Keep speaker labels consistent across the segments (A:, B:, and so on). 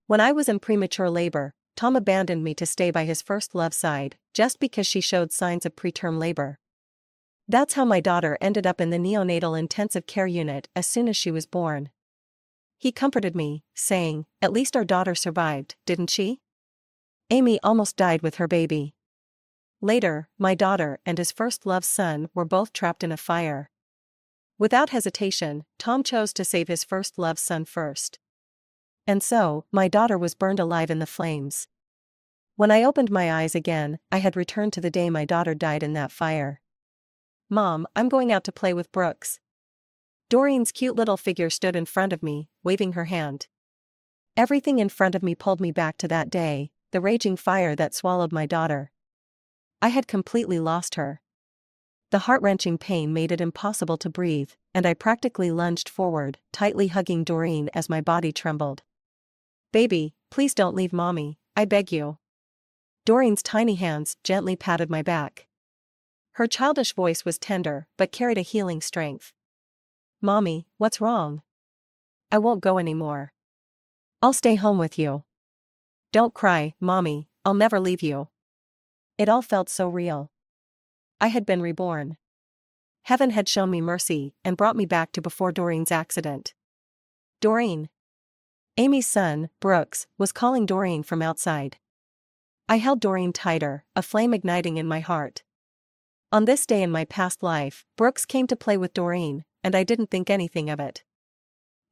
A: When I was in premature labor, Tom abandoned me to stay by his first love's side, just because she showed signs of preterm labor. That's how my daughter ended up in the neonatal intensive care unit as soon as she was born. He comforted me, saying, "At least our daughter survived, didn't she? Amy almost died with her baby." Later, my daughter and his first love's son were both trapped in a fire. Without hesitation, Tom chose to save his first love's son first. And so, my daughter was burned alive in the flames. When I opened my eyes again, I had returned to the day my daughter died in that fire. "Mom, I'm going out to play with Brooks." Doreen's cute little figure stood in front of me, waving her hand. Everything in front of me pulled me back to that day, the raging fire that swallowed my daughter. I had completely lost her. The heart-wrenching pain made it impossible to breathe, and I practically lunged forward, tightly hugging Doreen as my body trembled. "Baby, please don't leave Mommy, I beg you." Doreen's tiny hands gently patted my back. Her childish voice was tender but carried a healing strength. "Mommy, what's wrong?" "I won't go anymore. I'll stay home with you." "Don't cry, Mommy, I'll never leave you." It all felt so real. I had been reborn. Heaven had shown me mercy and brought me back to before Doreen's accident. "Doreen." Amy's son, Brooks, was calling Doreen from outside. I held Doreen tighter, a flame igniting in my heart. On this day in my past life, Brooks came to play with Doreen, and I didn't think anything of it.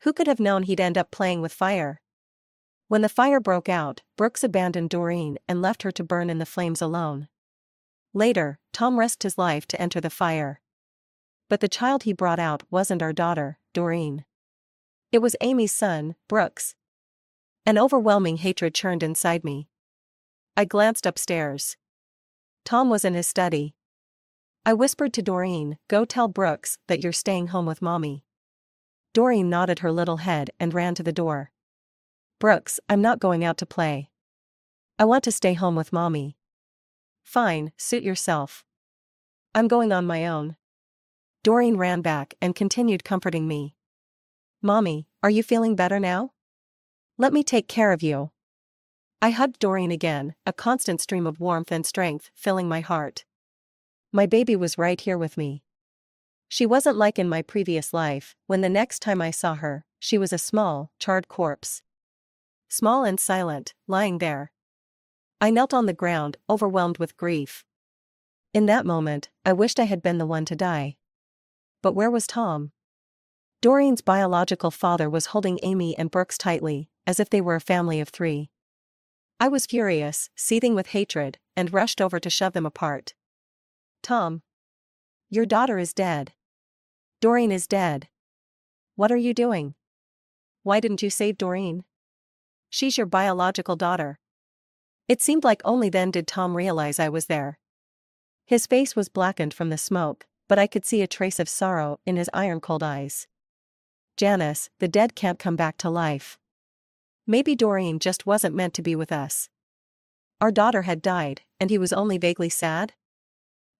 A: Who could have known he'd end up playing with fire? When the fire broke out, Brooks abandoned Doreen and left her to burn in the flames alone. Later, Tom risked his life to enter the fire. But the child he brought out wasn't our daughter, Doreen. It was Amy's son, Brooks. An overwhelming hatred churned inside me. I glanced upstairs. Tom was in his study. I whispered to Doreen, "Go tell Brooks that you're staying home with Mommy." Doreen nodded her little head and ran to the door. "Brooks, I'm not going out to play. I want to stay home with Mommy." "Fine, suit yourself. I'm going on my own." Doreen ran back and continued comforting me. "Mommy, are you feeling better now? Let me take care of you." I hugged Doreen again, a constant stream of warmth and strength filling my heart. My baby was right here with me. She wasn't like in my previous life, when the next time I saw her, she was a small, charred corpse. Small and silent, lying there. I knelt on the ground, overwhelmed with grief. In that moment, I wished I had been the one to die. But where was Tom? Doreen's biological father was holding Amy and Brooks tightly, as if they were a family of three. I was furious, seething with hatred, and rushed over to shove them apart. "Tom. Your daughter is dead. Doreen is dead. What are you doing? Why didn't you save Doreen? She's your biological daughter." It seemed like only then did Tom realize I was there. His face was blackened from the smoke, but I could see a trace of sorrow in his iron-cold eyes. "Janice, the dead can't come back to life. Maybe Doreen just wasn't meant to be with us." Our daughter had died, and he was only vaguely sad?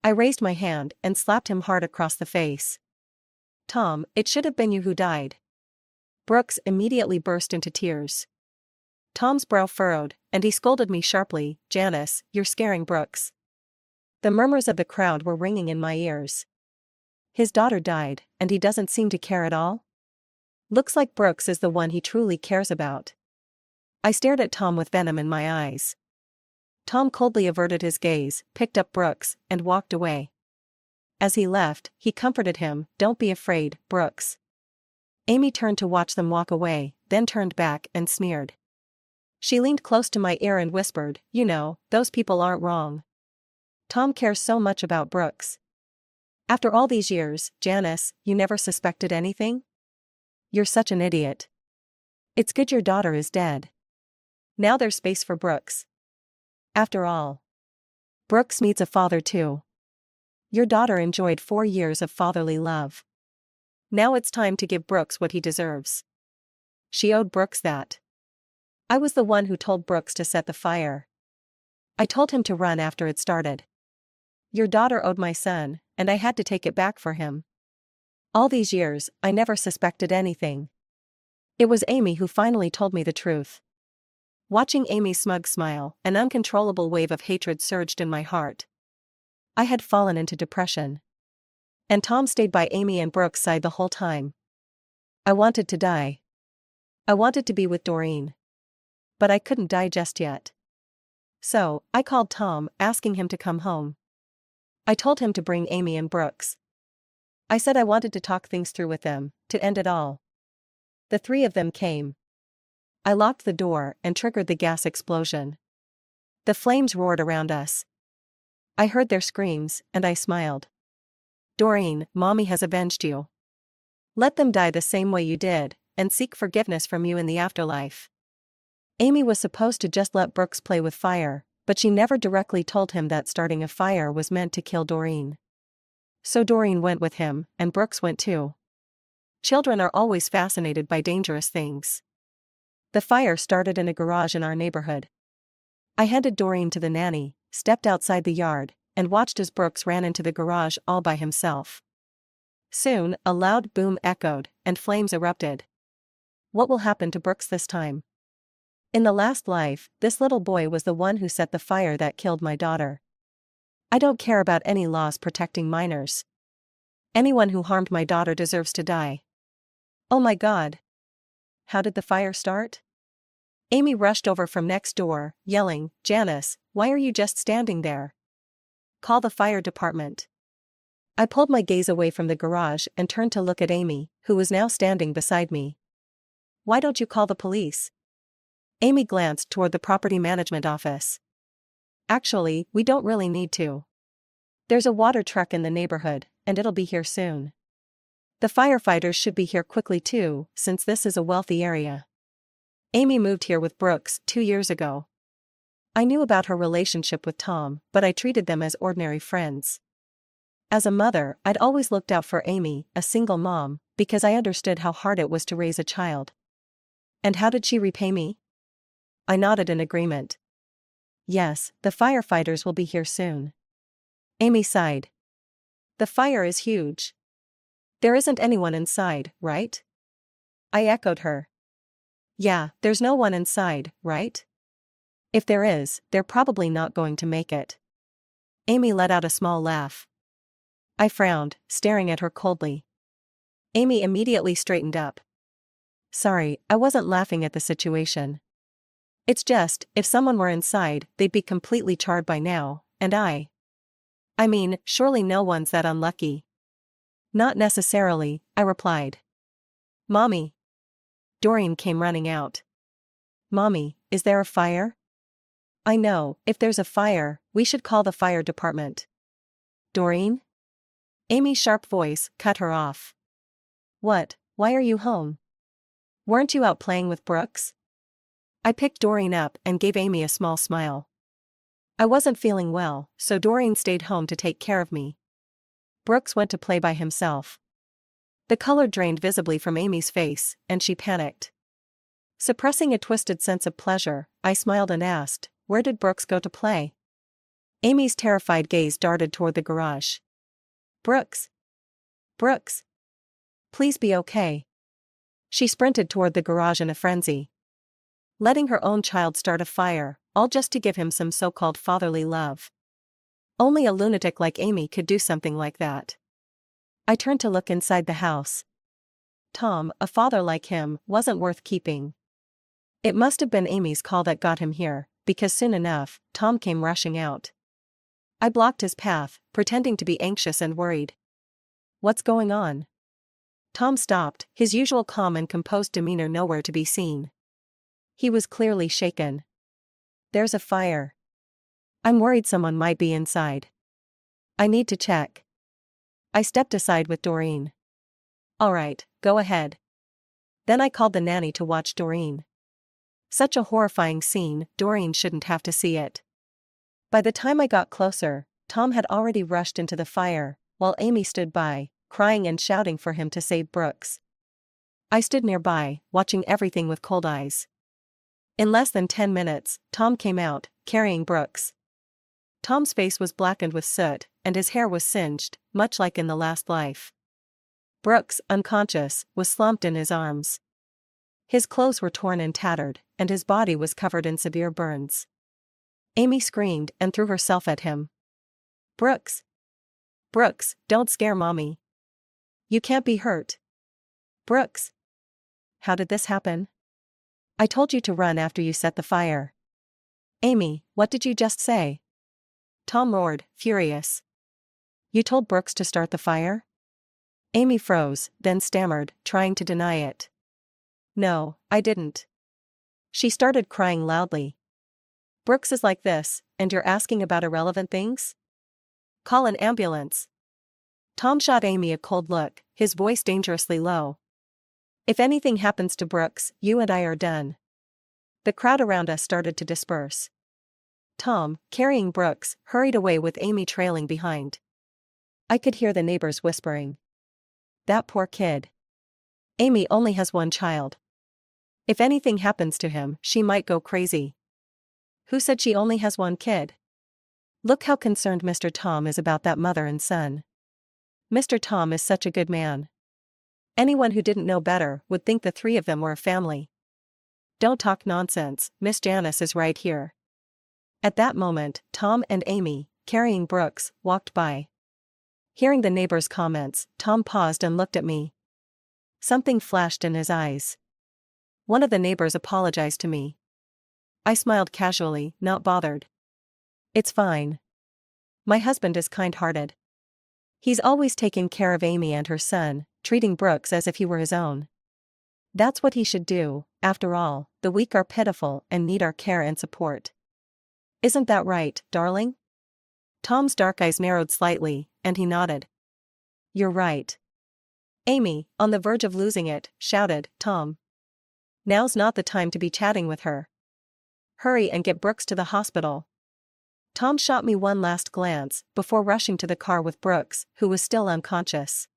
A: I raised my hand and slapped him hard across the face. "Tom, it should have been you who died." Brooks immediately burst into tears. Tom's brow furrowed, and he scolded me sharply, "Janice, you're scaring Brooks." The murmurs of the crowd were ringing in my ears. His daughter died, and he doesn't seem to care at all? Looks like Brooks is the one he truly cares about. I stared at Tom with venom in my eyes. Tom coldly averted his gaze, picked up Brooks, and walked away. As he left, he comforted him, "Don't be afraid, Brooks." Amy turned to watch them walk away, then turned back and sneered. She leaned close to my ear and whispered, "You know, those people aren't wrong. Tom cares so much about Brooks. After all these years, Janice, you never suspected anything? You're such an idiot. It's good your daughter is dead. Now there's space for Brooks. After all, Brooks needs a father too. Your daughter enjoyed 4 years of fatherly love. Now it's time to give Brooks what he deserves." She owed Brooks that. I was the one who told Brooks to set the fire. I told him to run after it started. Your daughter owed my son, and I had to take it back for him. All these years, I never suspected anything. It was Amy who finally told me the truth. Watching Amy's smug smile, an uncontrollable wave of hatred surged in my heart. I had fallen into depression. And Tom stayed by Amy and Brooke's side the whole time. I wanted to die. I wanted to be with Doreen. But I couldn't die just yet. So, I called Tom, asking him to come home. I told him to bring Amy and Brooks. I said I wanted to talk things through with them, to end it all. The three of them came. I locked the door and triggered the gas explosion. The flames roared around us. I heard their screams, and I smiled. Doreen, Mommy has avenged you. Let them die the same way you did, and seek forgiveness from you in the afterlife. Amy was supposed to just let Brooks play with fire, but she never directly told him that starting a fire was meant to kill Doreen. So Doreen went with him, and Brooks went too. Children are always fascinated by dangerous things. The fire started in a garage in our neighborhood. I handed Doreen to the nanny, stepped outside the yard, and watched as Brooks ran into the garage all by himself. Soon, a loud boom echoed, and flames erupted. What will happen to Brooks this time? In the last life, this little boy was the one who set the fire that killed my daughter. I don't care about any laws protecting minors. Anyone who harmed my daughter deserves to die. Oh my God. How did the fire start? Amy rushed over from next door, yelling, "Janice, why are you just standing there? Call the fire department." I pulled my gaze away from the garage and turned to look at Amy, who was now standing beside me. Why don't you call the police? Amy glanced toward the property management office. Actually, we don't really need to. There's a water truck in the neighborhood, and it'll be here soon. The firefighters should be here quickly too, since this is a wealthy area. Amy moved here with Brooks 2 years ago. I knew about her relationship with Tom, but I treated them as ordinary friends. As a mother, I'd always looked out for Amy, a single mom, because I understood how hard it was to raise a child. And how did she repay me? I nodded in agreement. Yes, the firefighters will be here soon. Amy sighed. The fire is huge. There isn't anyone inside, right? I echoed her. Yeah, there's no one inside, right? If there is, they're probably not going to make it. Amy let out a small laugh. I frowned, staring at her coldly. Amy immediately straightened up. Sorry, I wasn't laughing at the situation. It's just, if someone were inside, they'd be completely charred by now, and I mean, surely no one's that unlucky. Not necessarily, I replied. Mommy. Doreen came running out. Mommy, is there a fire? I know, if there's a fire, we should call the fire department. Doreen? Amy's sharp voice cut her off. What, why are you home? Weren't you out playing with Brooks? I picked Doreen up and gave Amy a small smile. I wasn't feeling well, so Doreen stayed home to take care of me. Brooks went to play by himself. The color drained visibly from Amy's face, and she panicked. Suppressing a twisted sense of pleasure, I smiled and asked, where did Brooks go to play? Amy's terrified gaze darted toward the garage. Brooks! Brooks! Please be okay. She sprinted toward the garage in a frenzy. Letting her own child start a fire, all just to give him some so-called fatherly love. Only a lunatic like Amy could do something like that. I turned to look inside the house. Tom, a father like him, wasn't worth keeping. It must have been Amy's call that got him here, because soon enough, Tom came rushing out. I blocked his path, pretending to be anxious and worried. What's going on? Tom stopped, his usual calm and composed demeanor nowhere to be seen. He was clearly shaken. There's a fire. I'm worried someone might be inside. I need to check. I stepped aside with Doreen. All right, go ahead. Then I called the nanny to watch Doreen. Such a horrifying scene, Doreen shouldn't have to see it. By the time I got closer, Tom had already rushed into the fire, while Amy stood by, crying and shouting for him to save Brooks. I stood nearby, watching everything with cold eyes. In less than 10 minutes, Tom came out, carrying Brooks. Tom's face was blackened with soot, and his hair was singed, much like in the last life. Brooks, unconscious, was slumped in his arms. His clothes were torn and tattered, and his body was covered in severe burns. Amy screamed and threw herself at him. "Brooks! Brooks, don't scare Mommy. You can't be hurt. Brooks! How did this happen? I told you to run after you set the fire." "Amy, what did you just say?" Tom roared, furious. "You told Brooks to start the fire?" Amy froze, then stammered, trying to deny it. "No, I didn't." She started crying loudly. "Brooks is like this, and you're asking about irrelevant things? Call an ambulance." Tom shot Amy a cold look, his voice dangerously low. "If anything happens to Brooks, you and I are done." The crowd around us started to disperse. Tom, carrying Brooks, hurried away with Amy trailing behind. I could hear the neighbors whispering. "That poor kid. Amy only has one child. If anything happens to him, she might go crazy." "Who said she only has one kid? Look how concerned Mr. Tom is about that mother and son. Mr. Tom is such a good man. Anyone who didn't know better would think the three of them were a family." "Don't talk nonsense, Miss Janice is right here." At that moment, Tom and Amy, carrying Brooks, walked by. Hearing the neighbors' comments, Tom paused and looked at me. Something flashed in his eyes. One of the neighbors apologized to me. I smiled casually, not bothered. "It's fine. My husband is kind-hearted. He's always taken care of Amy and her son, treating Brooks as if he were his own. That's what he should do. After all, the weak are pitiful and need our care and support. Isn't that right, darling?" Tom's dark eyes narrowed slightly, and he nodded. "You're right." Amy, on the verge of losing it, shouted, "Tom! Now's not the time to be chatting with her. Hurry and get Brooks to the hospital." Tom shot me one last glance, before rushing to the car with Brooks, who was still unconscious.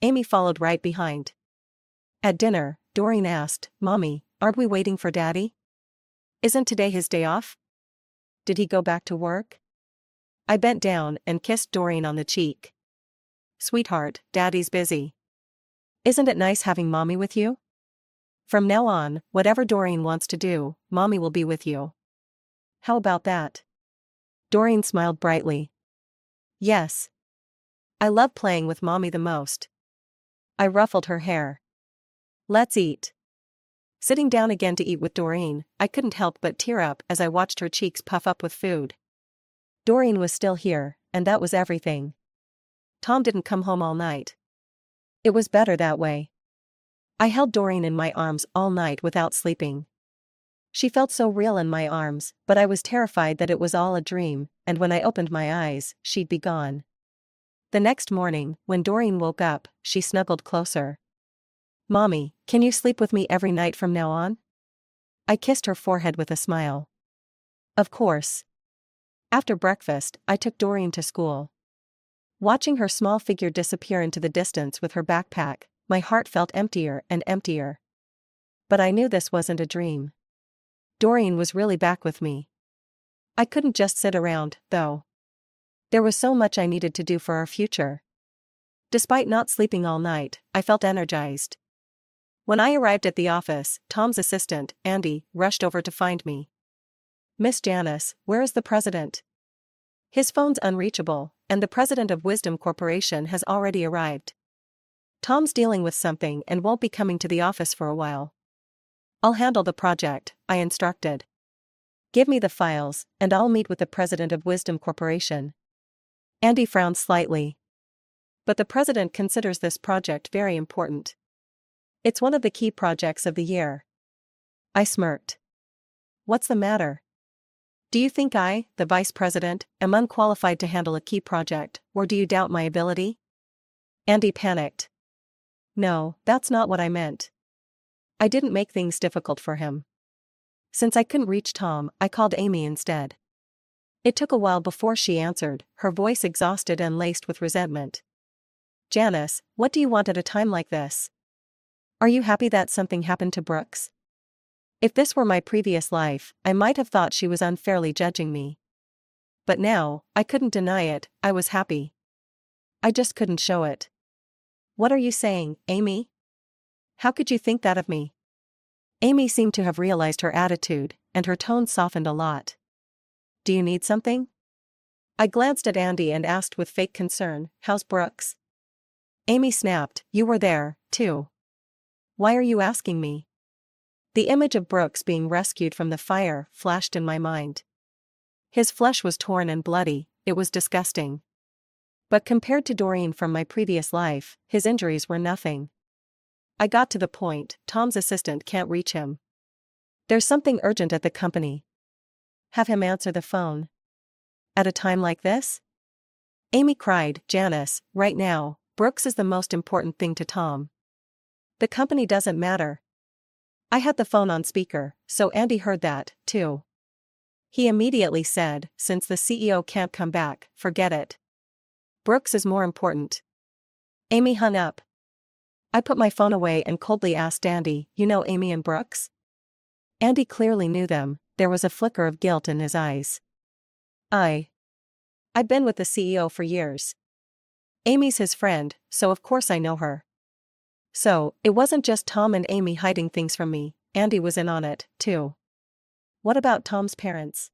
A: Amy followed right behind. At dinner, Doreen asked, "Mommy, aren't we waiting for Daddy? Isn't today his day off? Did he go back to work?" I bent down and kissed Doreen on the cheek. "Sweetheart, Daddy's busy. Isn't it nice having Mommy with you? From now on, whatever Doreen wants to do, Mommy will be with you. How about that?" Doreen smiled brightly. "Yes. I love playing with Mommy the most." I ruffled her hair. "Let's eat." Sitting down again to eat with Doreen, I couldn't help but tear up as I watched her cheeks puff up with food. Doreen was still here, and that was everything. Tom didn't come home all night. It was better that way. I held Doreen in my arms all night without sleeping. She felt so real in my arms, but I was terrified that it was all a dream, and when I opened my eyes, she'd be gone. The next morning, when Doreen woke up, she snuggled closer. "Mommy, can you sleep with me every night from now on?" I kissed her forehead with a smile. "Of course." After breakfast, I took Doreen to school. Watching her small figure disappear into the distance with her backpack, my heart felt emptier and emptier. But I knew this wasn't a dream. Doreen was really back with me. I couldn't just sit around, though. There was so much I needed to do for our future. Despite not sleeping all night, I felt energized. When I arrived at the office, Tom's assistant, Andy, rushed over to find me. "Miss Janice, where is the president? His phone's unreachable, and the president of Wisdom Corporation has already arrived. Tom's dealing with something and won't be coming to the office for a while." "I'll handle the project," I instructed. "Give me the files, and I'll meet with the president of Wisdom Corporation." Andy frowned slightly. "But the president considers this project very important. It's one of the key projects of the year." I smirked. "What's the matter? Do you think I, the vice president, am unqualified to handle a key project, or do you doubt my ability?" Andy panicked. "No, that's not what I meant." I didn't make things difficult for him. Since I couldn't reach Tom, I called Amy instead. It took a while before she answered, her voice exhausted and laced with resentment. "Janice, what do you want at a time like this? Are you happy that something happened to Brooks?" If this were my previous life, I might have thought she was unfairly judging me. But now, I couldn't deny it, I was happy. I just couldn't show it. "What are you saying, Amy? How could you think that of me?" Amy seemed to have realized her attitude, and her tone softened a lot. Do you need something? I glanced at Andy and asked with fake concern, how's Brooks? Amy snapped, you were there, too. Why are you asking me? The image of Brooks being rescued from the fire flashed in my mind. His flesh was torn and bloody, it was disgusting. But compared to Doreen from my previous life, his injuries were nothing. I got to the point, Tom's assistant can't reach him. There's something urgent at the company. Have him answer the phone. At a time like this? Amy cried, Janice, right now, Brooks is the most important thing to Tom. The company doesn't matter. I had the phone on speaker, so Andy heard that, too. He immediately said, since the CEO can't come back, forget it. Brooks is more important. Amy hung up. I put my phone away and coldly asked Andy, you know Amy and Brooks? Andy clearly knew them, there was a flicker of guilt in his eyes. I've been with the CEO for years. Amy's his friend, so of course I know her. So, it wasn't just Tom and Amy hiding things from me, Andy was in on it, too. What about Tom's parents?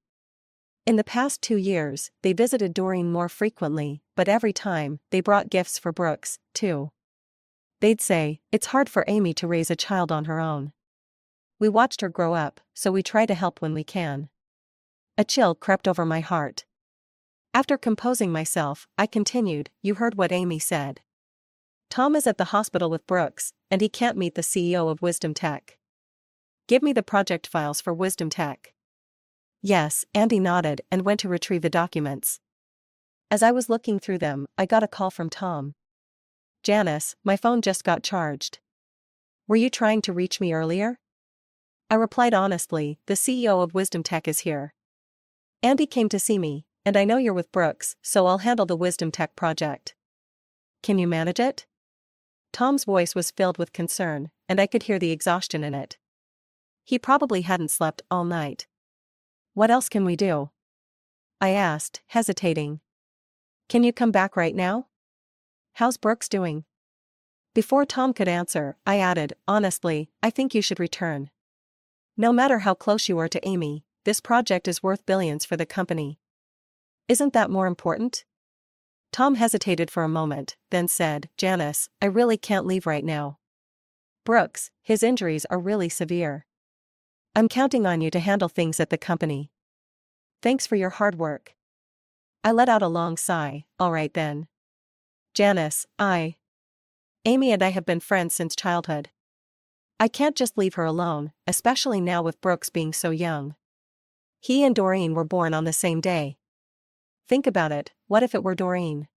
A: In the past 2 years, they visited Doreen more frequently, but every time, they brought gifts for Brooks, too. They'd say, it's hard for Amy to raise a child on her own. We watched her grow up, so we try to help when we can. A chill crept over my heart. After composing myself, I continued, you heard what Amy said. Tom is at the hospital with Brooks, and he can't meet the CEO of Wisdom Tech. Give me the project files for Wisdom Tech. Yes, Andy nodded and went to retrieve the documents. As I was looking through them, I got a call from Tom. Janice, my phone just got charged. Were you trying to reach me earlier? I replied honestly, the CEO of Wisdom Tech is here. Andy came to see me, and I know you're with Brooks, so I'll handle the Wisdom Tech project. Can you manage it? Tom's voice was filled with concern, and I could hear the exhaustion in it. He probably hadn't slept all night. What else can we do? I asked, hesitating. Can you come back right now? How's Brooks doing? Before Tom could answer, I added, honestly, I think you should return. No matter how close you are to Amy, this project is worth billions for the company. Isn't that more important? Tom hesitated for a moment, then said, Janice, I really can't leave right now. Brooks, his injuries are really severe. I'm counting on you to handle things at the company. Thanks for your hard work. I let out a long sigh, all right then. Janice, Amy and I have been friends since childhood. I can't just leave her alone, especially now with Brooks being so young. He and Doreen were born on the same day. Think about it, what if it were Doreen?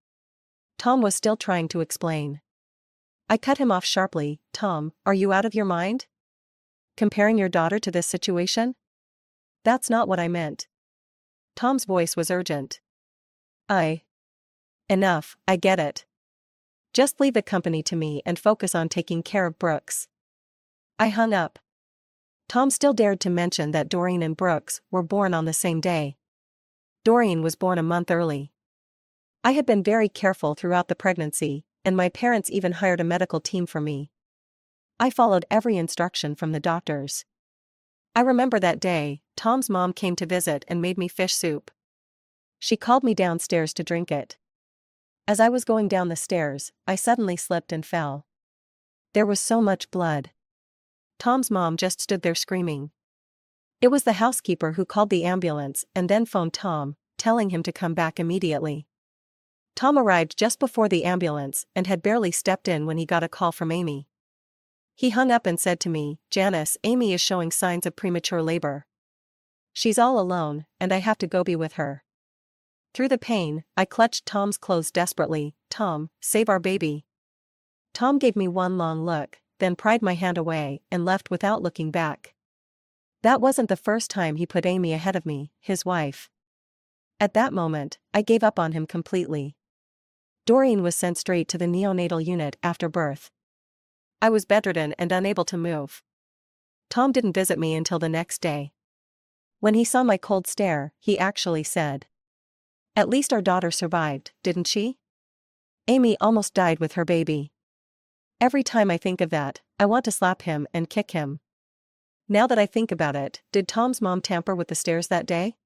A: Tom was still trying to explain. I cut him off sharply, Tom, are you out of your mind? Comparing your daughter to this situation? That's not what I meant. Tom's voice was urgent. Enough, I get it. Just leave the company to me and focus on taking care of Brooks. I hung up. Tom still dared to mention that Doreen and Brooks were born on the same day. Doreen was born a month early. I had been very careful throughout the pregnancy, and my parents even hired a medical team for me. I followed every instruction from the doctors. I remember that day, Tom's mom came to visit and made me fish soup. She called me downstairs to drink it. As I was going down the stairs, I suddenly slipped and fell. There was so much blood. Tom's mom just stood there screaming. It was the housekeeper who called the ambulance and then phoned Tom, telling him to come back immediately. Tom arrived just before the ambulance and had barely stepped in when he got a call from Amy. He hung up and said to me, Janice, Amy is showing signs of premature labor. She's all alone, and I have to go be with her. Through the pain, I clutched Tom's clothes desperately. Tom, save our baby. Tom gave me one long look, then pried my hand away and left without looking back. That wasn't the first time he put Amy ahead of me, his wife. At that moment, I gave up on him completely. Doreen was sent straight to the neonatal unit after birth. I was bedridden and unable to move. Tom didn't visit me until the next day. When he saw my cold stare, he actually said, At least our daughter survived, didn't she? Amy almost died with her baby. Every time I think of that, I want to slap him and kick him. Now that I think about it, did Tom's mom tamper with the stairs that day?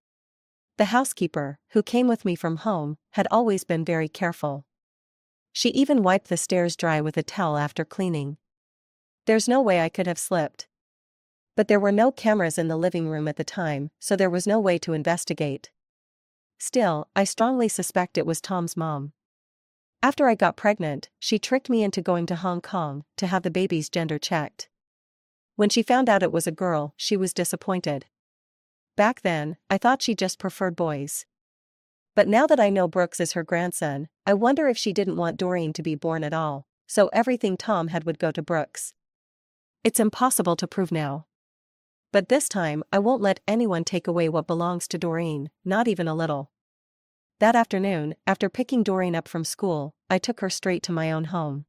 A: The housekeeper, who came with me from home, had always been very careful. She even wiped the stairs dry with a towel after cleaning. There's no way I could have slipped. But there were no cameras in the living room at the time, so there was no way to investigate. Still, I strongly suspect it was Tom's mom. After I got pregnant, she tricked me into going to Hong Kong to have the baby's gender checked. When she found out it was a girl, she was disappointed. Back then, I thought she just preferred boys. But now that I know Brooks is her grandson, I wonder if she didn't want Doreen to be born at all, so everything Tom had would go to Brooks. It's impossible to prove now. But this time, I won't let anyone take away what belongs to Doreen, not even a little. That afternoon, after picking Doreen up from school, I took her straight to my own home.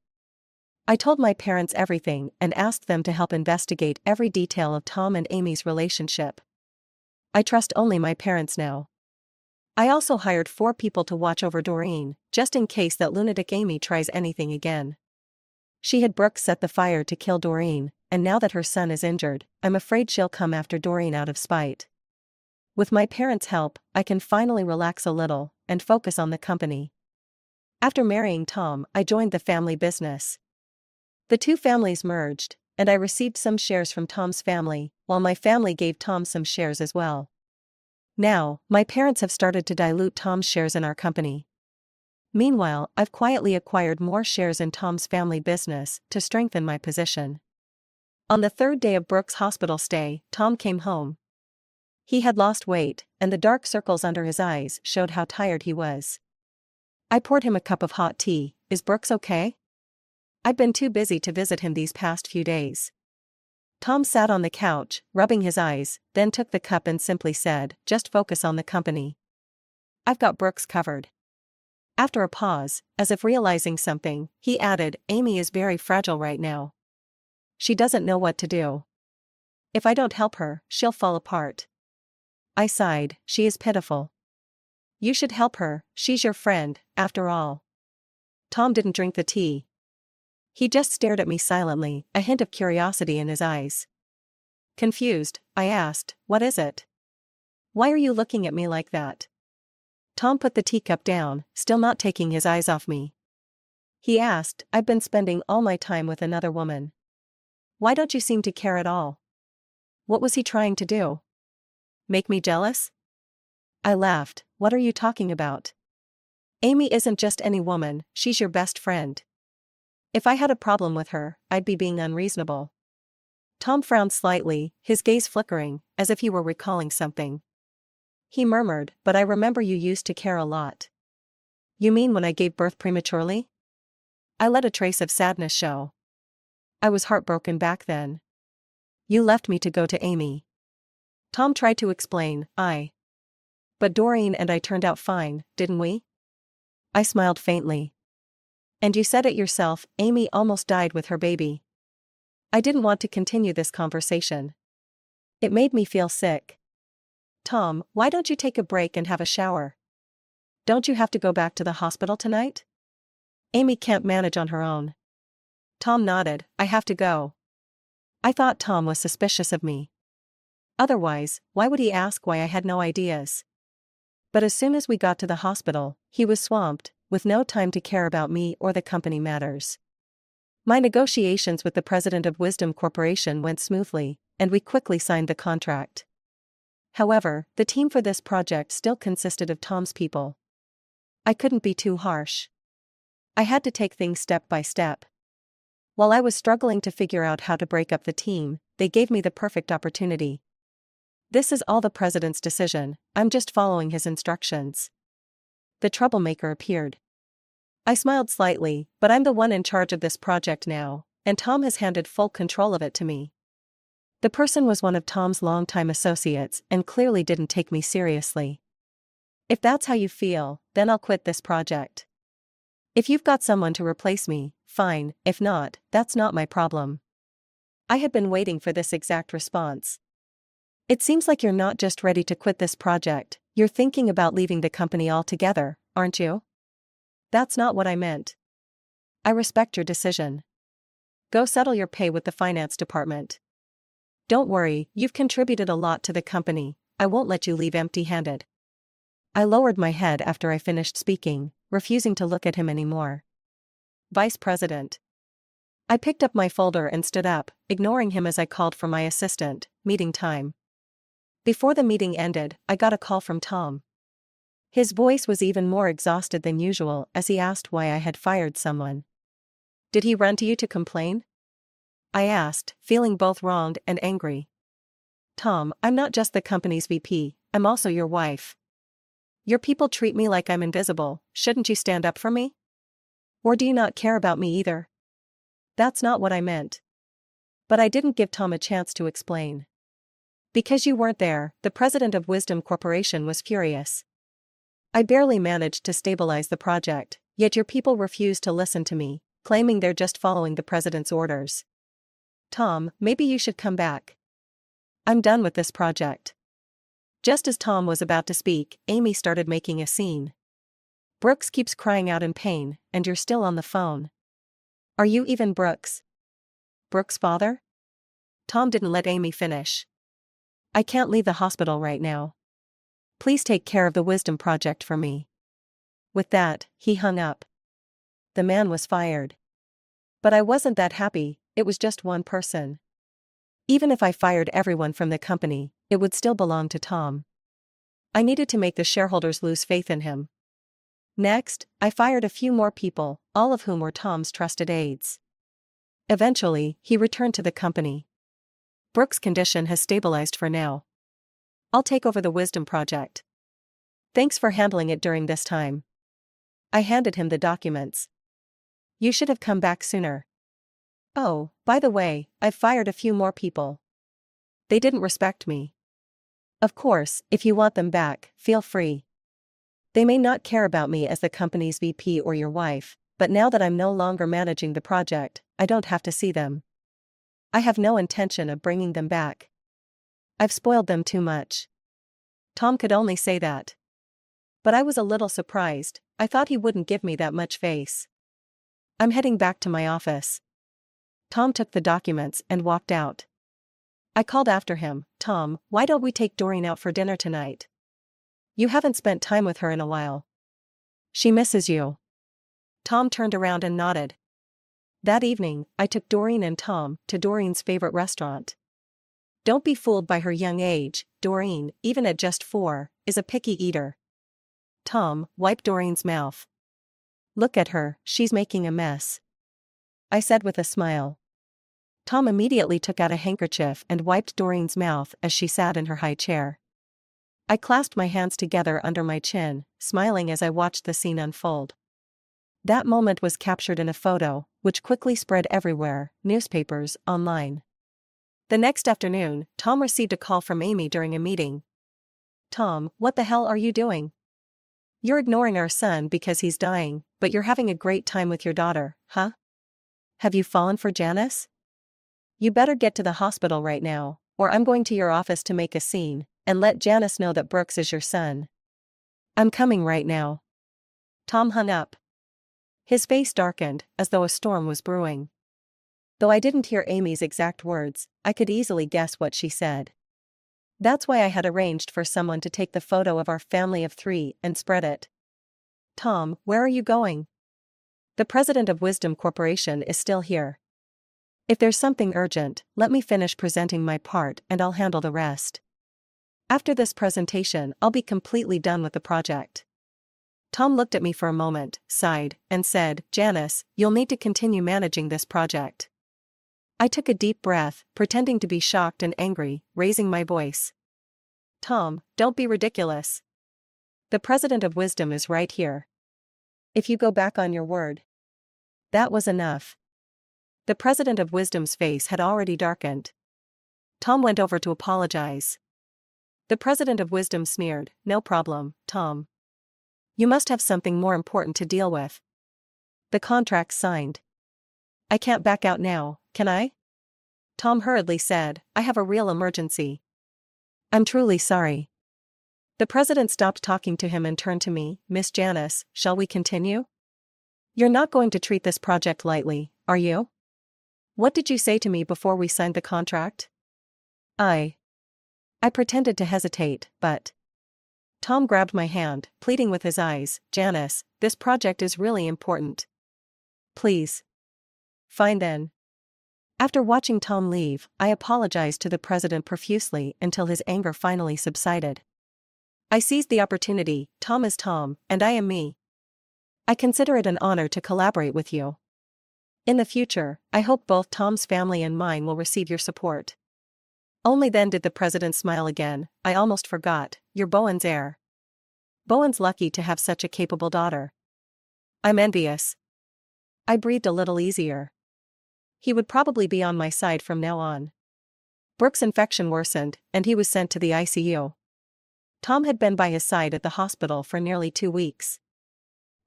A: I told my parents everything and asked them to help investigate every detail of Tom and Amy's relationship. I trust only my parents now. I also hired 4 people to watch over Doreen, just in case that lunatic Amy tries anything again. She had Brooks set the fire to kill Doreen, and now that her son is injured, I'm afraid she'll come after Doreen out of spite. With my parents' help, I can finally relax a little and focus on the company. After marrying Tom, I joined the family business. The 2 families merged, and I received some shares from Tom's family, while my family gave Tom some shares as well. Now, my parents have started to dilute Tom's shares in our company. Meanwhile, I've quietly acquired more shares in Tom's family business to strengthen my position. On the 3rd day of Brooks' hospital stay, Tom came home. He had lost weight, and the dark circles under his eyes showed how tired he was. I poured him a cup of hot tea. Is Brooks okay? I'd been too busy to visit him these past few days. Tom sat on the couch, rubbing his eyes, then took the cup and simply said, "Just focus on the company. I've got Brooks covered." After a pause, as if realizing something, he added, "Amy is very fragile right now. She doesn't know what to do. If I don't help her, she'll fall apart." I sighed, "She is pitiful. You should help her, she's your friend, after all." Tom didn't drink the tea. He just stared at me silently, a hint of curiosity in his eyes. Confused, I asked, "What is it? Why are you looking at me like that?" Tom put the teacup down, still not taking his eyes off me. He asked, "I've been spending all my time with another woman. Why don't you seem to care at all?" What was he trying to do? Make me jealous? I laughed. "What are you talking about? Amy isn't just any woman, she's your best friend. If I had a problem with her, I'd be being unreasonable." Tom frowned slightly, his gaze flickering, as if he were recalling something. He murmured, "But I remember you used to care a lot." "You mean when I gave birth prematurely?" I let a trace of sadness show. "I was heartbroken back then. You left me to go to Amy." Tom tried to explain, "But Doreen and I turned out fine, didn't we?" I smiled faintly. "And you said it yourself, Amy almost died with her baby." I didn't want to continue this conversation. It made me feel sick. "Tom, why don't you take a break and have a shower? Don't you have to go back to the hospital tonight? Amy can't manage on her own." Tom nodded, "I have to go." I thought Tom was suspicious of me. Otherwise, why would he ask why I had no ideas? But as soon as we got to the hospital, he was swamped, with no time to care about me or the company matters. My negotiations with the president of Wisdom Corporation went smoothly, and we quickly signed the contract. However, the team for this project still consisted of Tom's people. I couldn't be too harsh. I had to take things step by step. While I was struggling to figure out how to break up the team, they gave me the perfect opportunity. "This is all the president's decision, I'm just following his instructions." The troublemaker appeared. I smiled slightly, "But I'm the one in charge of this project now, and Tom has handed full control of it to me." The person was one of Tom's longtime associates and clearly didn't take me seriously. "If that's how you feel, then I'll quit this project. If you've got someone to replace me, fine, if not, that's not my problem." I had been waiting for this exact response. "It seems like you're not just ready to quit this project, you're thinking about leaving the company altogether, aren't you?" "That's not what I meant. I respect your decision. Go settle your pay with the finance department. Don't worry, you've contributed a lot to the company, I won't let you leave empty-handed. I lowered my head after I finished speaking, refusing to look at him anymore. Vice President. I picked up my folder and stood up, ignoring him as I called for my assistant. Meeting time. Before the meeting ended, I got a call from Tom. His voice was even more exhausted than usual as he asked why I had fired someone. Did he run to you to complain? I asked, feeling both wronged and angry. Tom, I'm not just the company's VP, I'm also your wife. Your people treat me like I'm invisible, shouldn't you stand up for me? Or do you not care about me either? That's not what I meant. But I didn't give Tom a chance to explain. Because you weren't there, the president of Wisdom Corporation was furious. I barely managed to stabilize the project, yet your people refused to listen to me, claiming they're just following the president's orders. Tom, maybe you should come back. I'm done with this project. Just as Tom was about to speak, Amy started making a scene. Brooks keeps crying out in pain, and you're still on the phone. Are you even Brooks? Brooks' father? Tom didn't let Amy finish. I can't leave the hospital right now. Please take care of the Wisdom Project for me. With that, he hung up. The man was fired. But I wasn't that happy, it was just one person. Even if I fired everyone from the company, it would still belong to Tom. I needed to make the shareholders lose faith in him. Next, I fired a few more people, all of whom were Tom's trusted aides. Eventually, he returned to the company. Brooks' condition has stabilized for now. I'll take over the Wisdom Project. Thanks for handling it during this time. I handed him the documents. You should have come back sooner. Oh, by the way, I've fired a few more people. They didn't respect me. Of course, if you want them back, feel free. They may not care about me as the company's VP or your wife, but now that I'm no longer managing the project, I don't have to see them. I have no intention of bringing them back. I've spoiled them too much. Tom could only say that. But I was a little surprised, I thought he wouldn't give me that much face. I'm heading back to my office. Tom took the documents and walked out. I called after him, Tom, why don't we take Doreen out for dinner tonight? You haven't spent time with her in a while. She misses you. Tom turned around and nodded. That evening, I took Doreen and Tom to Doreen's favorite restaurant. Don't be fooled by her young age, Doreen, even at just 4, is a picky eater. Tom wiped Doreen's mouth. Look at her, she's making a mess. I said with a smile. Tom immediately took out a handkerchief and wiped Doreen's mouth as she sat in her high chair. I clasped my hands together under my chin, smiling as I watched the scene unfold. That moment was captured in a photo, which quickly spread everywhere, newspapers, online. The next afternoon, Tom received a call from Amy during a meeting. Tom, what the hell are you doing? You're ignoring our son because he's dying, but you're having a great time with your daughter, huh? Have you fallen for Janice? You better get to the hospital right now, or I'm going to your office to make a scene, and let Janice know that Brooks is your son. I'm coming right now. Tom hung up. His face darkened, as though a storm was brewing. Though I didn't hear Amy's exact words, I could easily guess what she said. That's why I had arranged for someone to take the photo of our family of 3 and spread it. Tom, where are you going? The president of Wisdom Corporation is still here. If there's something urgent, let me finish presenting my part and I'll handle the rest. After this presentation, I'll be completely done with the project. Tom looked at me for a moment, sighed, and said, Janice, you'll need to continue managing this project. I took a deep breath, pretending to be shocked and angry, raising my voice. Tom, don't be ridiculous. The president of Wisdom is right here. If you go back on your word. That was enough. The president of Wisdom's face had already darkened. Tom went over to apologize. The president of Wisdom sneered, no problem, Tom. You must have something more important to deal with. The contract's signed. I can't back out now, can I? Tom hurriedly said, I have a real emergency. I'm truly sorry. The president stopped talking to him and turned to me, Miss Janice, shall we continue? You're not going to treat this project lightly, are you? What did you say to me before we signed the contract? I pretended to hesitate, but Tom grabbed my hand, pleading with his eyes, "Janice, this project is really important. Please." Fine then. After watching Tom leave, I apologized to the president profusely until his anger finally subsided. I seized the opportunity. Tom is Tom, and I am me. I consider it an honor to collaborate with you. In the future, I hope both Tom's family and mine will receive your support. Only then did the president smile again. "I almost forgot, you're Bowen's heir. Bowen's lucky to have such a capable daughter. I'm envious." I breathed a little easier. He would probably be on my side from now on. Brooks' infection worsened, and he was sent to the ICU. Tom had been by his side at the hospital for nearly 2 weeks.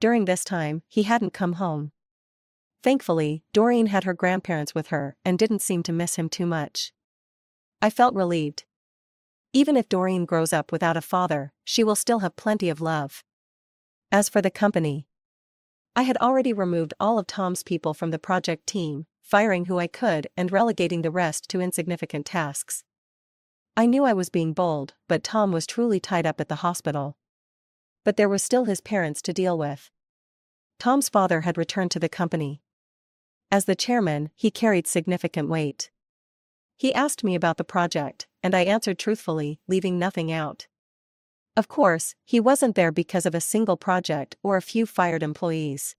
A: During this time, he hadn't come home. Thankfully, Doreen had her grandparents with her and didn't seem to miss him too much. I felt relieved. Even if Doreen grows up without a father, she will still have plenty of love. As for the company, I had already removed all of Tom's people from the project team, firing who I could and relegating the rest to insignificant tasks. I knew I was being bold, but Tom was truly tied up at the hospital. But there were still his parents to deal with. Tom's father had returned to the company. As the chairman, he carried significant weight. He asked me about the project, and I answered truthfully, leaving nothing out. Of course, he wasn't there because of a single project or a few fired employees.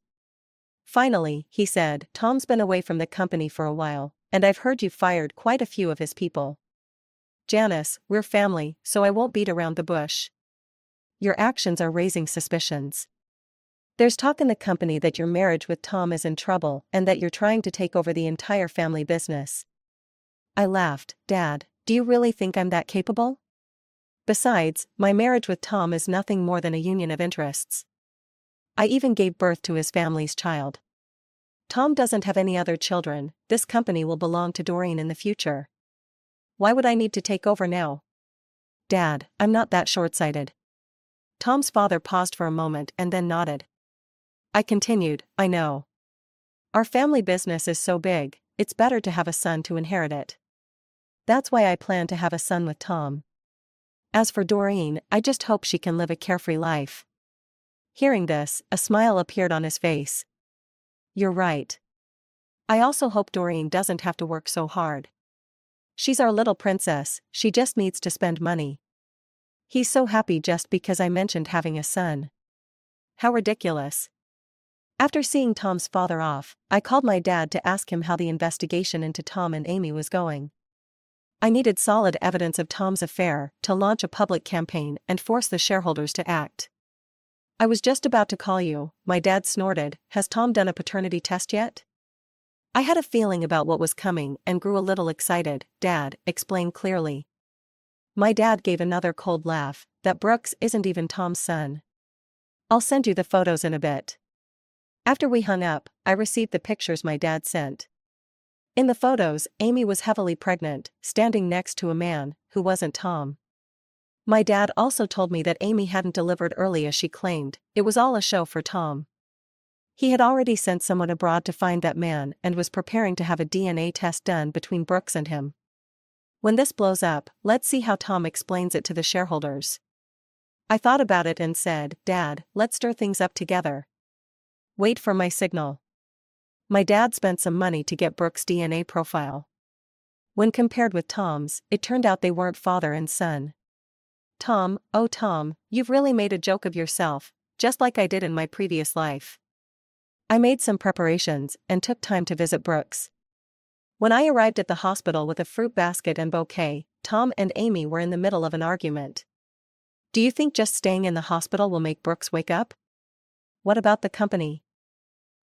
A: Finally, he said, "Tom's been away from the company for a while, and I've heard you fired quite a few of his people. Janice, we're family, so I won't beat around the bush. Your actions are raising suspicions. There's talk in the company that your marriage with Tom is in trouble and that you're trying to take over the entire family business." I laughed. "Dad, do you really think I'm that capable? Besides, my marriage with Tom is nothing more than a union of interests. I even gave birth to his family's child. Tom doesn't have any other children. This company will belong to Doreen in the future. Why would I need to take over now? Dad, I'm not that short-sighted." Tom's father paused for a moment and then nodded. I continued, "I know. Our family business is so big, it's better to have a son to inherit it. That's why I plan to have a son with Tom. As for Doreen, I just hope she can live a carefree life." Hearing this, a smile appeared on his face. "You're right. I also hope Doreen doesn't have to work so hard. She's our little princess, she just needs to spend money." He's so happy just because I mentioned having a son. How ridiculous. After seeing Tom's father off, I called my dad to ask him how the investigation into Tom and Amy was going. I needed solid evidence of Tom's affair to launch a public campaign and force the shareholders to act. "I was just about to call you," my dad snorted. "Has Tom done a paternity test yet?" I had a feeling about what was coming and grew a little excited. "Dad, explain clearly." My dad gave another cold laugh. "That Brooks isn't even Tom's son. I'll send you the photos in a bit." After we hung up, I received the pictures my dad sent. In the photos, Amy was heavily pregnant, standing next to a man who wasn't Tom. My dad also told me that Amy hadn't delivered early as she claimed. It was all a show for Tom. He had already sent someone abroad to find that man and was preparing to have a DNA test done between Brooks and him. When this blows up, let's see how Tom explains it to the shareholders. I thought about it and said, "Dad, let's stir things up together. Wait for my signal." My dad spent some money to get Brooks' DNA profile. When compared with Tom's, it turned out they weren't father and son. "Tom, oh Tom, you've really made a joke of yourself, just like I did in my previous life." I made some preparations and took time to visit Brooks. When I arrived at the hospital with a fruit basket and bouquet, Tom and Amy were in the middle of an argument. "Do you think just staying in the hospital will make Brooks wake up? What about the company?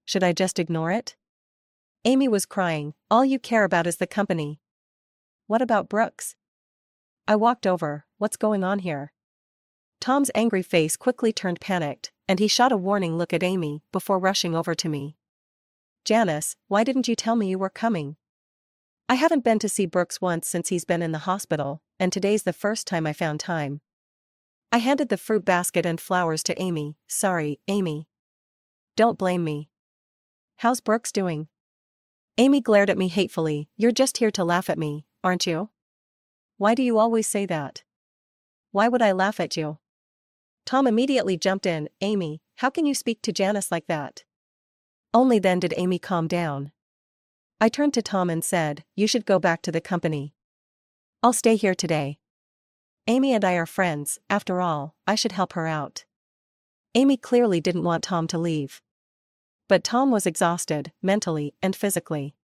A: Should I just ignore it?" Amy was crying. "All you care about is the company. What about Brooks?" I walked over. "What's going on here?" Tom's angry face quickly turned panicked, and he shot a warning look at Amy before rushing over to me. "Janice, why didn't you tell me you were coming? I haven't been to see Brooks once since he's been in the hospital, and today's the first time I found time." I handed the fruit basket and flowers to Amy. "Sorry, Amy. Don't blame me. How's Brooks doing?" Amy glared at me hatefully. "You're just here to laugh at me, aren't you? Why do you always say that? Why would I laugh at you? Tom immediately jumped in. Amy, how can you speak to Janice like that? Only then did Amy calm down. I turned to Tom and said, you should go back to the company. I'll stay here today. Amy and I are friends, after all, I should help her out. Amy clearly didn't want Tom to leave. But Tom was exhausted, mentally and physically.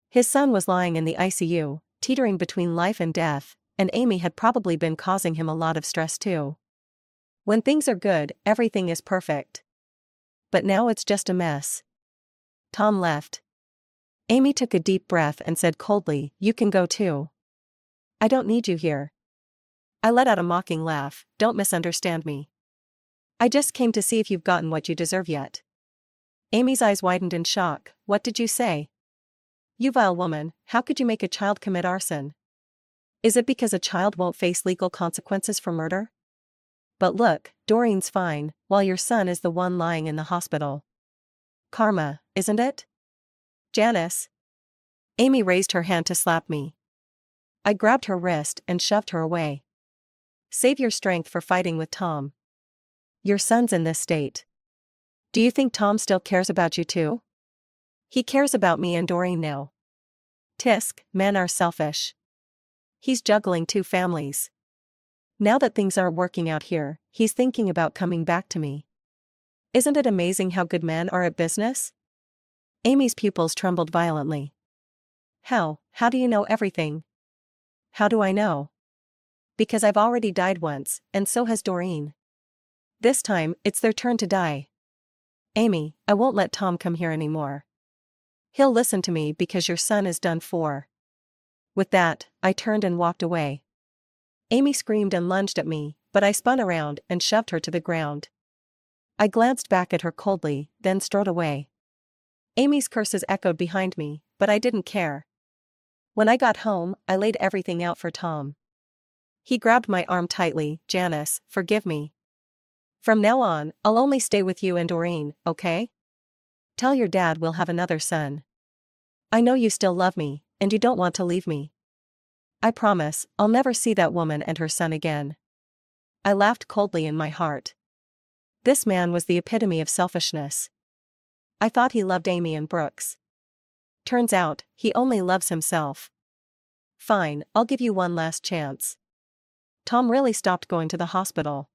A: His son was lying in the ICU, teetering between life and death, and Amy had probably been causing him a lot of stress too. When things are good, everything is perfect. But now it's just a mess. Tom left. Amy took a deep breath and said coldly, you can go too. I don't need you here. I let out a mocking laugh, don't misunderstand me. I just came to see if you've gotten what you deserve yet. Amy's eyes widened in shock. What did you say? You vile woman, how could you make a child commit arson? Is it because a child won't face legal consequences for murder? But look, Doreen's fine, while your son is the one lying in the hospital. Karma, isn't it? Janice. Amy raised her hand to slap me. I grabbed her wrist and shoved her away. Save your strength for fighting with Tom. Your son's in this state. Do you think Tom still cares about you too? He cares about me and Doreen now. Tisk, men are selfish. He's juggling two families. Now that things aren't working out here, he's thinking about coming back to me. Isn't it amazing how good men are at business? Amy's pupils trembled violently. How do you know everything? How do I know? Because I've already died once, and so has Doreen. This time, it's their turn to die. Amy, I won't let Tom come here anymore. He'll listen to me because your son is done for. With that, I turned and walked away. Amy screamed and lunged at me, but I spun around and shoved her to the ground. I glanced back at her coldly, then strode away. Amy's curses echoed behind me, but I didn't care. When I got home, I laid everything out for Tom. He grabbed my arm tightly. Janice, forgive me. From now on, I'll only stay with you and Doreen, okay? Tell your dad we'll have another son. I know you still love me, and you don't want to leave me. I promise, I'll never see that woman and her son again. I laughed coldly in my heart. This man was the epitome of selfishness. I thought he loved Amy and Brooks. Turns out, he only loves himself. Fine, I'll give you one last chance. Tom really stopped going to the hospital.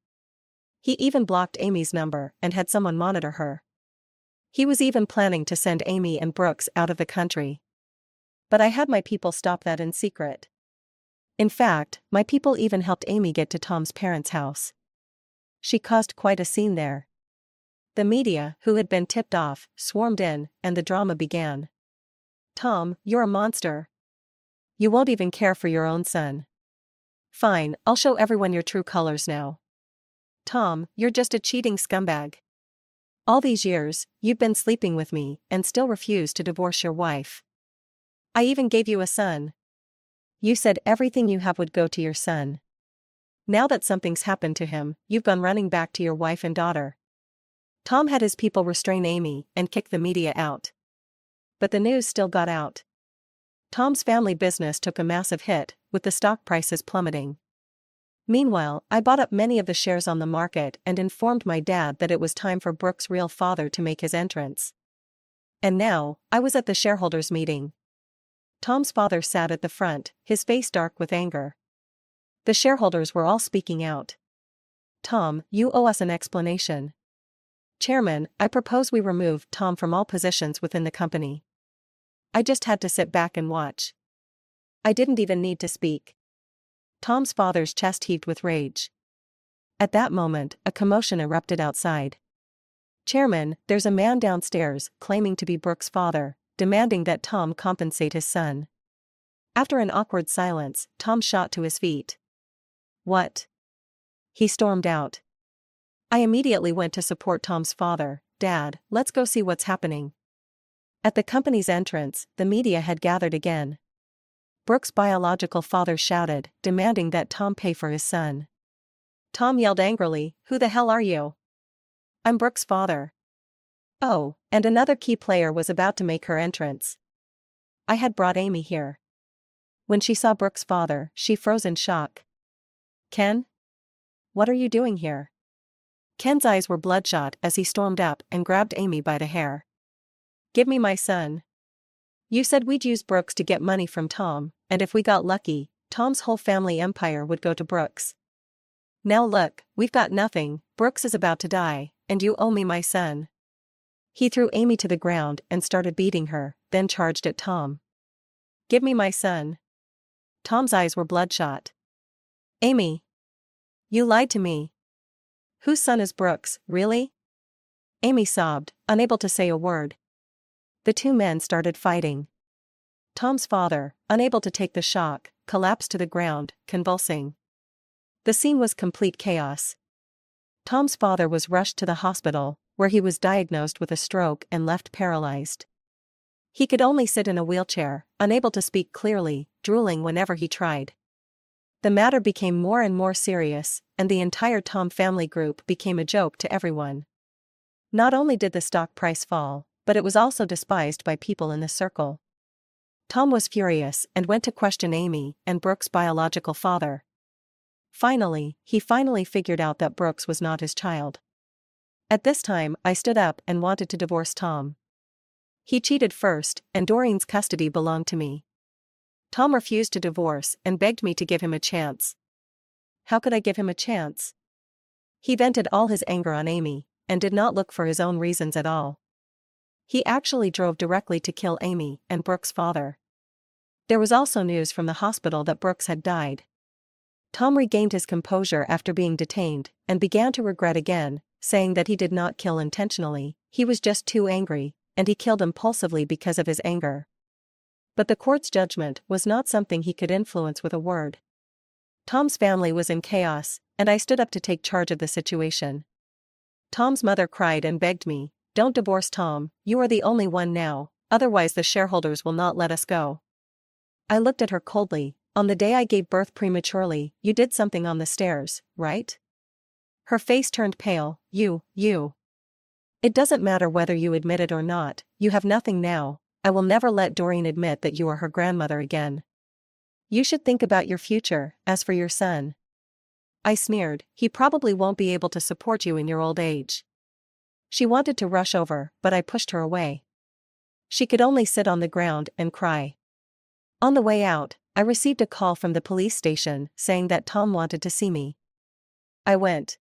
A: He even blocked Amy's number and had someone monitor her. He was even planning to send Amy and Brooks out of the country. But I had my people stop that in secret. In fact, my people even helped Amy get to Tom's parents' house. She caused quite a scene there. The media, who had been tipped off, swarmed in, and the drama began. Tom, you're a monster. You won't even care for your own son. Fine, I'll show everyone your true colors now. Tom, you're just a cheating scumbag. All these years, you've been sleeping with me and still refused to divorce your wife. I even gave you a son. You said everything you have would go to your son. Now that something's happened to him, you've gone running back to your wife and daughter. Tom had his people restrain Amy and kick the media out. But the news still got out. Tom's family business took a massive hit, with the stock prices plummeting. Meanwhile, I bought up many of the shares on the market and informed my dad that it was time for Brooks' real father to make his entrance. And now, I was at the shareholders' meeting. Tom's father sat at the front, his face dark with anger. The shareholders were all speaking out. Tom, you owe us an explanation. Chairman, I propose we remove Tom from all positions within the company. I just had to sit back and watch. I didn't even need to speak. Tom's father's chest heaved with rage. At that moment, a commotion erupted outside. Chairman, there's a man downstairs, claiming to be Brooks' father, demanding that Tom compensate his son. After an awkward silence, Tom shot to his feet. What? He stormed out. I immediately went to support Tom's father. Dad, let's go see what's happening. At the company's entrance, the media had gathered again. Brooks' biological father shouted, demanding that Tom pay for his son. Tom yelled angrily, "Who the hell are you?" "I'm Brooks' father." Oh, and another key player was about to make her entrance. I had brought Amy here. When she saw Brooke's father, she froze in shock. "Ken? What are you doing here?" Ken's eyes were bloodshot as he stormed up and grabbed Amy by the hair. "Give me my son. You said we'd use Brooks to get money from Tom, and if we got lucky, Tom's whole family empire would go to Brooks. Now look, we've got nothing, Brooks is about to die, and you owe me my son." He threw Amy to the ground and started beating her, then charged at Tom. "Give me my son." Tom's eyes were bloodshot. "Amy. You lied to me. Whose son is Brooks, really?" Amy sobbed, unable to say a word. The two men started fighting. Tom's father, unable to take the shock, collapsed to the ground, convulsing. The scene was complete chaos. Tom's father was rushed to the hospital, where he was diagnosed with a stroke and left paralyzed. He could only sit in a wheelchair, unable to speak clearly, drooling whenever he tried. The matter became more and more serious, and the entire Tom family group became a joke to everyone. Not only did the stock price fall, but it was also despised by people in the circle. Tom was furious and went to question Amy and Brooks' biological father. He finally figured out that Brooks was not his child. At this time, I stood up and wanted to divorce Tom. He cheated first, and Doreen's custody belonged to me. Tom refused to divorce and begged me to give him a chance. How could I give him a chance? He vented all his anger on Amy, and did not look for his own reasons at all. He actually drove directly to kill Amy and Brooks' father. There was also news from the hospital that Brooks had died. Tom regained his composure after being detained, and began to regret again, saying that he did not kill intentionally, he was just too angry, and he killed impulsively because of his anger. But the court's judgment was not something he could influence with a word. Tom's family was in chaos, and I stood up to take charge of the situation. Tom's mother cried and begged me, "Don't divorce Tom, you are the only one now, otherwise the shareholders will not let us go." I looked at her coldly. "On the day I gave birth prematurely, you did something on the stairs, right?" Her face turned pale. You. It doesn't matter whether you admit it or not, you have nothing now. I will never let Doreen admit that you are her grandmother again. You should think about your future. As for your son," I sneered, "he probably won't be able to support you in your old age." She wanted to rush over, but I pushed her away. She could only sit on the ground and cry. On the way out, I received a call from the police station saying that Tom wanted to see me. I went.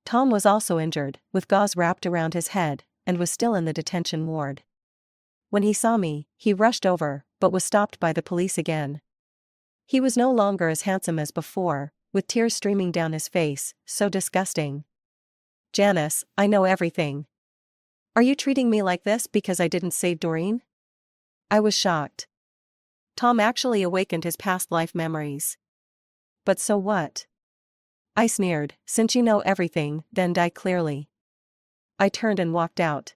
A: Tom was also injured, with gauze wrapped around his head, and was still in the detention ward. When he saw me, he rushed over, but was stopped by the police again. He was no longer as handsome as before, with tears streaming down his face, so disgusting. "Janice, I know everything. Are you treating me like this because I didn't save Doreen?" I was shocked. Tom actually awakened his past life memories. "But so what?" I sneered, "Since you know everything, then die clearly." I turned and walked out.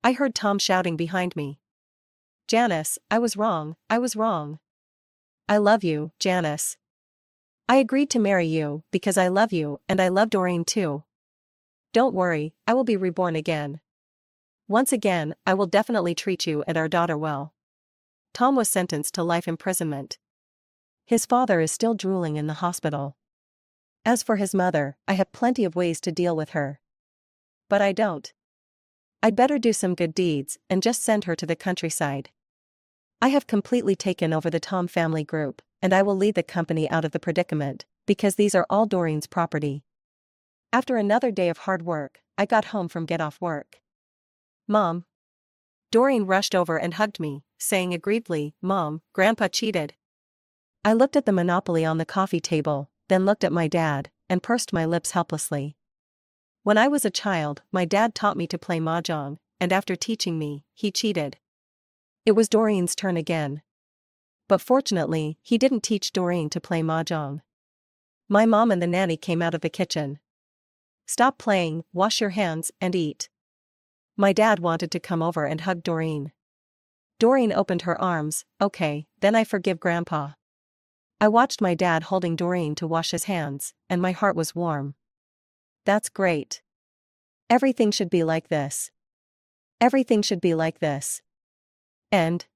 A: I heard Tom shouting behind me. "Janice, I was wrong. I love you, Janice. I agreed to marry you because I love you and I love Doreen too. Don't worry, I will be reborn again. Once again, I will definitely treat you and our daughter well." Tom was sentenced to life imprisonment. His father is still drooling in the hospital. As for his mother, I have plenty of ways to deal with her. But I don't. I'd better do some good deeds and just send her to the countryside. I have completely taken over the Tom family group, and I will lead the company out of the predicament, because these are all Doreen's property. After another day of hard work, I got home from get off work. "Mom." Doreen rushed over and hugged me, saying aggrievedly, "Mom, Grandpa cheated." I looked at the Monopoly on the coffee table, then looked at my dad, and pursed my lips helplessly. When I was a child, my dad taught me to play mahjong, and after teaching me, he cheated. It was Doreen's turn again. But fortunately, he didn't teach Doreen to play mahjong. My mom and the nanny came out of the kitchen. "Stop playing, wash your hands, and eat." My dad wanted to come over and hug Doreen. Doreen opened her arms. "Okay, then I forgive Grandpa." I watched my dad holding Doreen to wash his hands, and my heart was warm. That's great. Everything should be like this. Everything should be like this. End.